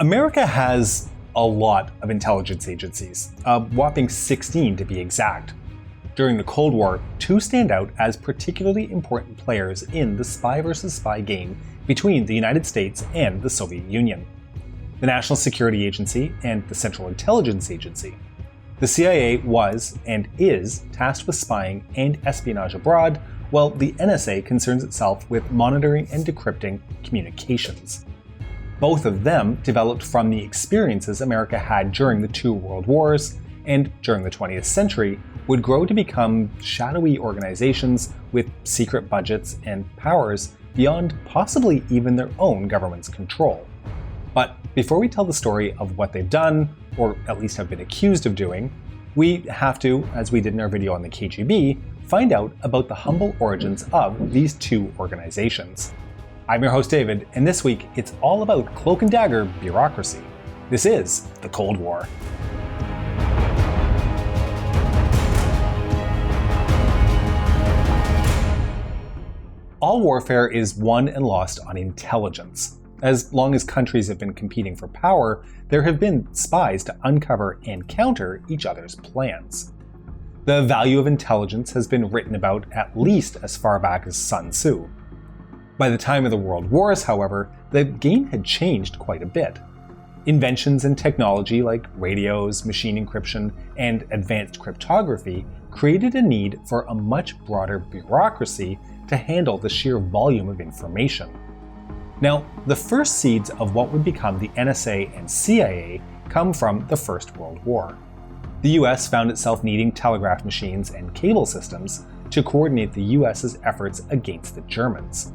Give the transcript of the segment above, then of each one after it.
America has a lot of intelligence agencies, a whopping 16 to be exact. During the Cold War, two stand out as particularly important players in the spy versus spy game between the United States and the Soviet Union: the National Security Agency and the Central Intelligence Agency. The CIA was, and is, tasked with spying and espionage abroad, while the NSA concerns itself with monitoring and decrypting communications. Both of them developed from the experiences America had during the two world wars, and during the 20th century would grow to become shadowy organizations with secret budgets and powers beyond possibly even their own government's control. But before we tell the story of what they've done, or at least have been accused of doing, we have to, as we did in our video on the KGB, find out about the humble origins of these two organizations. I'm your host David, and this week it's all about cloak and dagger bureaucracy. This is the Cold War. All warfare is won and lost on intelligence. As long as countries have been competing for power, there have been spies to uncover and counter each other's plans. The value of intelligence has been written about at least as far back as Sun Tzu. By the time of the World Wars, however, the game had changed quite a bit. Inventions in technology like radios, machine encryption, and advanced cryptography created a need for a much broader bureaucracy to handle the sheer volume of information. Now, the first seeds of what would become the NSA and CIA come from the First World War. The US found itself needing telegraph machines and cable systems to coordinate the US's efforts against the Germans.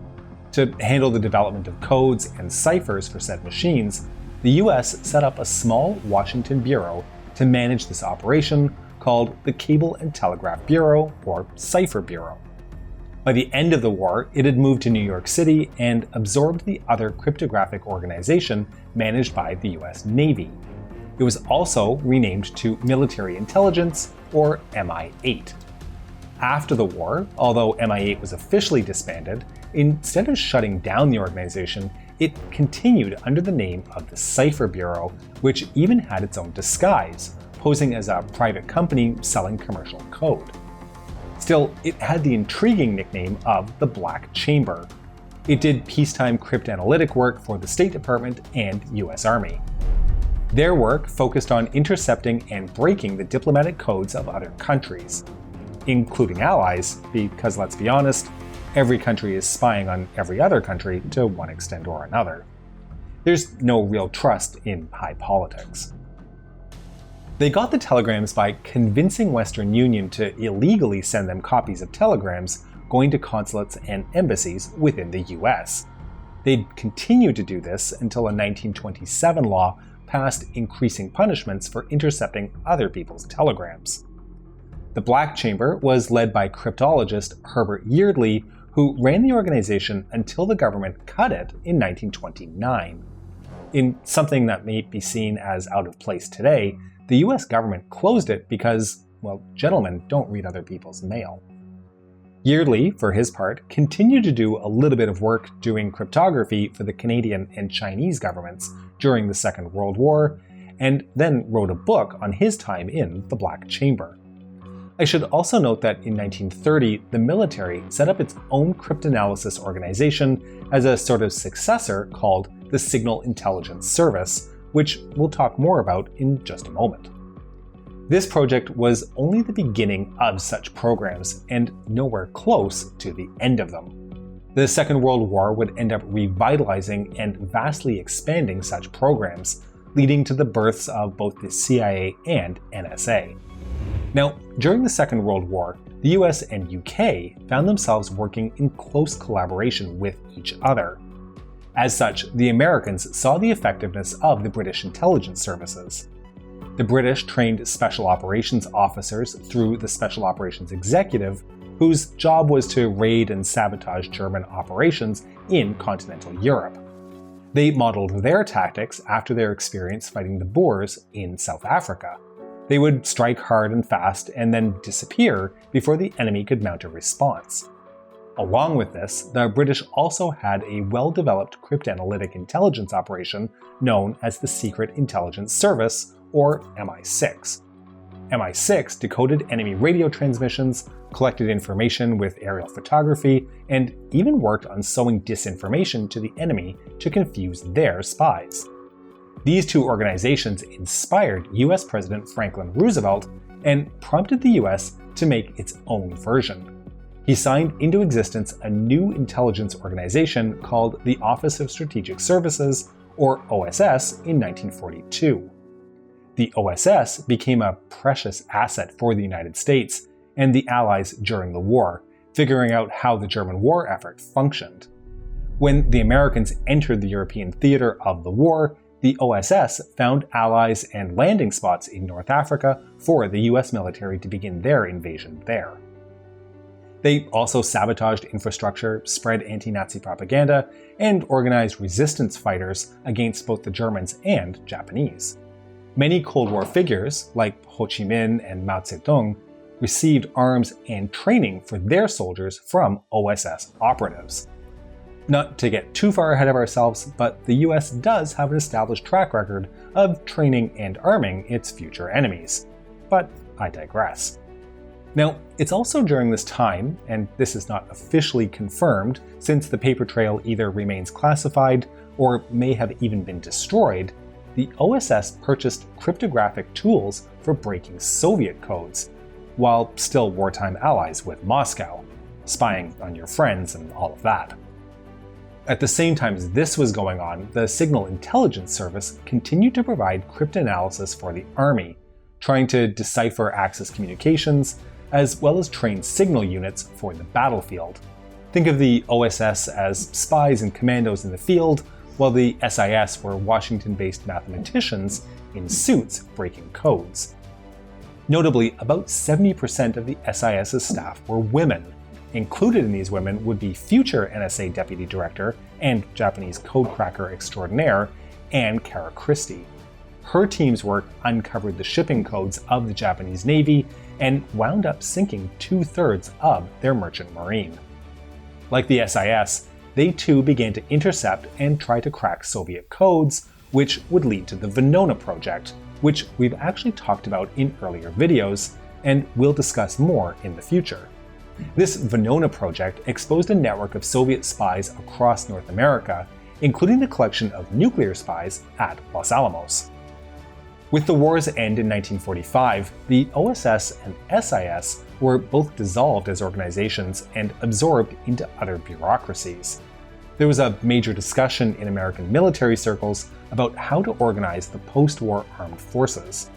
To handle the development of codes and ciphers for said machines, the US set up a small Washington bureau to manage this operation called the Cable and Telegraph Bureau, or Cipher Bureau. By the end of the war, it had moved to New York City and absorbed the other cryptographic organization managed by the US Navy. It was also renamed to Military Intelligence, or MI8. After the war, although MI8 was officially disbanded, instead of shutting down the organization, it continued under the name of the Cipher Bureau, which even had its own disguise, posing as a private company selling commercial code. Still, it had the intriguing nickname of the Black Chamber. It did peacetime cryptanalytic work for the State Department and US Army. Their work focused on intercepting and breaking the diplomatic codes of other countries, including allies, because let's be honest, every country is spying on every other country to one extent or another. There's no real trust in high politics. They got the telegrams by convincing Western Union to illegally send them copies of telegrams going to consulates and embassies within the US. They'd continue to do this until a 1927 law passed increasing punishments for intercepting other people's telegrams. The Black Chamber was led by cryptologist Herbert Yeardley, who ran the organization until the government cut it in 1929. In something that may be seen as out of place today, the US government closed it because, well, gentlemen don't read other people's mail. Yeardley, for his part, continued to do a little bit of work doing cryptography for the Canadian and Chinese governments during the Second World War, and then wrote a book on his time in the Black Chamber. I should also note that in 1930, the military set up its own cryptanalysis organization as a sort of successor called the Signal Intelligence Service, which we'll talk more about in just a moment. This project was only the beginning of such programs, and nowhere close to the end of them. The Second World War would end up revitalizing and vastly expanding such programs, leading to the births of both the CIA and NSA. Now, during the Second World War, the US and UK found themselves working in close collaboration with each other. As such, the Americans saw the effectiveness of the British intelligence services. The British trained special operations officers through the Special Operations Executive, whose job was to raid and sabotage German operations in continental Europe. They modeled their tactics after their experience fighting the Boers in South Africa. They would strike hard and fast and then disappear before the enemy could mount a response. Along with this, the British also had a well-developed cryptanalytic intelligence operation known as the Secret Intelligence Service, or MI6. MI6 decoded enemy radio transmissions, collected information with aerial photography, and even worked on sowing disinformation to the enemy to confuse their spies. These two organizations inspired US President Franklin Roosevelt and prompted the US to make its own version. He signed into existence a new intelligence organization called the Office of Strategic Services, or OSS, in 1942. The OSS became a precious asset for the United States and the Allies during the war, figuring out how the German war effort functioned. When the Americans entered the European theater of the war, the OSS found allies and landing spots in North Africa for the US military to begin their invasion there. They also sabotaged infrastructure, spread anti-Nazi propaganda, and organized resistance fighters against both the Germans and Japanese. Many Cold War figures, like Ho Chi Minh and Mao Zedong, received arms and training for their soldiers from OSS operatives. Not to get too far ahead of ourselves, but the US does have an established track record of training and arming its future enemies. But I digress. Now, it's also during this time, and this is not officially confirmed since the paper trail either remains classified or may have even been destroyed, the OSS purchased cryptographic tools for breaking Soviet codes, while still wartime allies with Moscow, spying on your friends and all of that. At the same time as this was going on, the Signal Intelligence Service continued to provide cryptanalysis for the Army, trying to decipher Axis communications, as well as train signal units for the battlefield. Think of the OSS as spies and commandos in the field, while the SIS were Washington-based mathematicians in suits breaking codes. Notably, about 70% of the SIS's staff were women. Included in these women would be future NSA Deputy Director and Japanese codecracker extraordinaire Anne Cara Christie. Her team's work uncovered the shipping codes of the Japanese Navy and wound up sinking 2/3 of their merchant marine. Like the SIS, they too began to intercept and try to crack Soviet codes, which would lead to the Venona project, which we've actually talked about in earlier videos, and we'll discuss more in the future. This Venona project exposed a network of Soviet spies across North America, including the collection of nuclear spies at Los Alamos. With the war's end in 1945, the OSS and SIS were both dissolved as organizations and absorbed into other bureaucracies. There was a major discussion in American military circles about how to organize the post-war armed forces.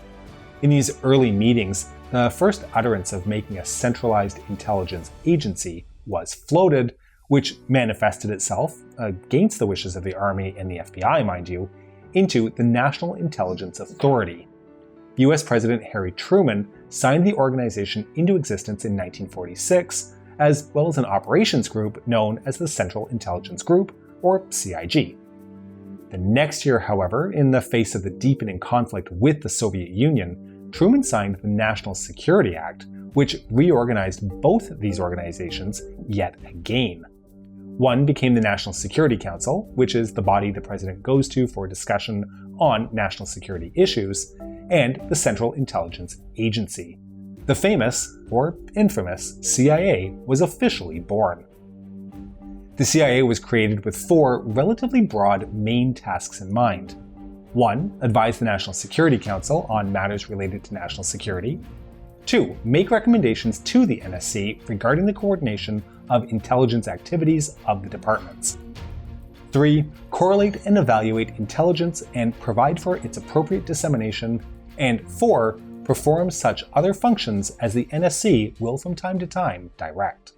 In these early meetings, the first utterance of making a centralized intelligence agency was floated, which manifested itself, against the wishes of the Army and the FBI, mind you, into the National Intelligence Authority. US President Harry Truman signed the organization into existence in 1946, as well as an operations group known as the Central Intelligence Group, or CIG. The next year, however, in the face of the deepening conflict with the Soviet Union, Truman signed the National Security Act, which reorganized both these organizations yet again. One became the National Security Council, which is the body the president goes to for discussion on national security issues, and the Central Intelligence Agency. The famous, or infamous, CIA was officially born. The CIA was created with 4 relatively broad main tasks in mind. 1. Advise the National Security Council on matters related to national security. 2. Make recommendations to the NSC regarding the coordination of intelligence activities of the departments. 3. Correlate and evaluate intelligence and provide for its appropriate dissemination. And 4. Perform such other functions as the NSC will from time to time direct.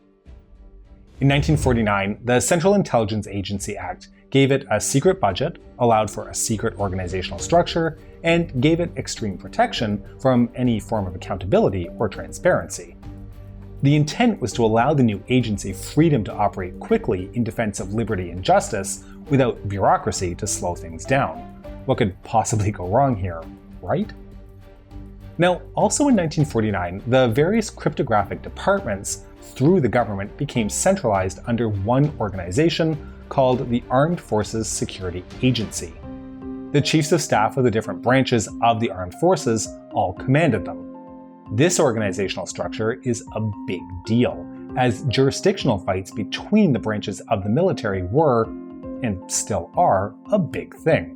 In 1949, the Central Intelligence Agency Act gave it a secret budget, allowed for a secret organizational structure, and gave it extreme protection from any form of accountability or transparency. The intent was to allow the new agency freedom to operate quickly in defense of liberty and justice without bureaucracy to slow things down. What could possibly go wrong here, right? Now, also in 1949, the various cryptographic departments through the government became centralized under one organization called the Armed Forces Security Agency. The chiefs of staff of the different branches of the armed forces all commanded them. This organizational structure is a big deal, as jurisdictional fights between the branches of the military were, and still are, a big thing.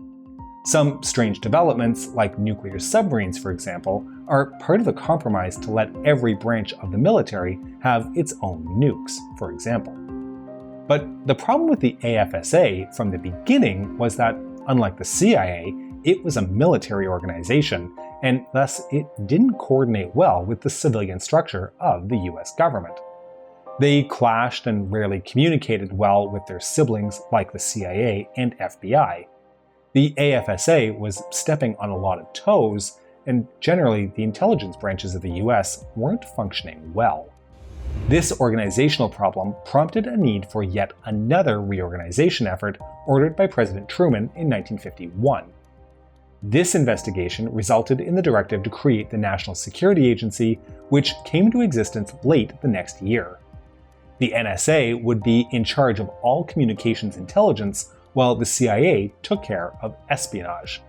Some strange developments, like nuclear submarines for example, are part of the compromise to let every branch of the military have its own nukes, for example. But the problem with the AFSA from the beginning was that, unlike the CIA, it was a military organization, and thus it didn't coordinate well with the civilian structure of the US government. They clashed and rarely communicated well with their siblings like the CIA and FBI. The AFSA was stepping on a lot of toes, and generally the intelligence branches of the US weren't functioning well. This organizational problem prompted a need for yet another reorganization effort ordered by President Truman in 1951. This investigation resulted in the directive to create the National Security Agency, which came into existence late the next year. The NSA would be in charge of all communications intelligence, while the CIA took care of espionage.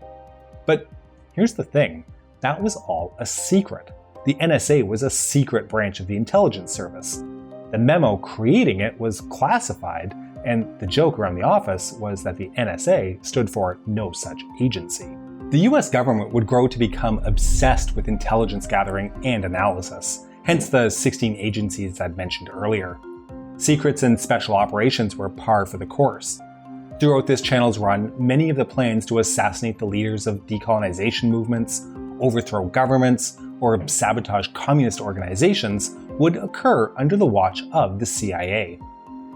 But here's the thing, that was all a secret. The NSA was a secret branch of the intelligence service. The memo creating it was classified, and the joke around the office was that the NSA stood for no such agency. The US government would grow to become obsessed with intelligence gathering and analysis, hence the 16 agencies I'd mentioned earlier. Secrets and special operations were par for the course. Throughout this channel's run, many of the plans to assassinate the leaders of decolonization movements, overthrow governments, or sabotage communist organizations would occur under the watch of the CIA.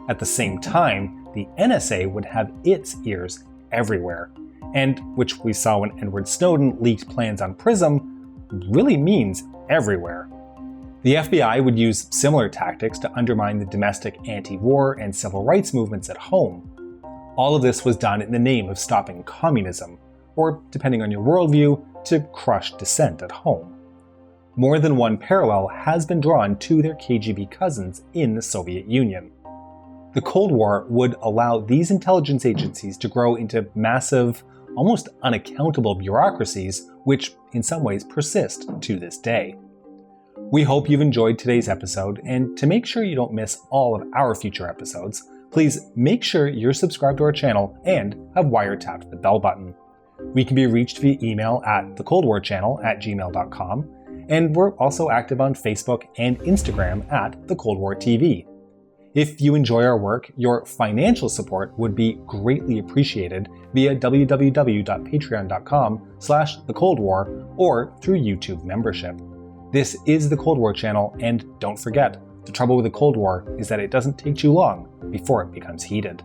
At the same time, the NSA would have its ears everywhere, and which we saw when Edward Snowden leaked plans on PRISM really means everywhere. The FBI would use similar tactics to undermine the domestic anti-war and civil rights movements at home. All of this was done in the name of stopping communism, or, depending on your worldview, to crush dissent at home. More than one parallel has been drawn to their KGB cousins in the Soviet Union. The Cold War would allow these intelligence agencies to grow into massive, almost unaccountable bureaucracies, which in some ways persist to this day. We hope you've enjoyed today's episode, and to make sure you don't miss all of our future episodes, please make sure you're subscribed to our channel and have wiretapped the bell button. We can be reached via email at thecoldwarchannel@gmail.com, and we're also active on Facebook and Instagram at The Cold War TV. If you enjoy our work, your financial support would be greatly appreciated via www.patreon.com/thecoldwar or through YouTube membership. This is The Cold War Channel, and don't forget, the trouble with the Cold War is that it doesn't take too long before it becomes heated.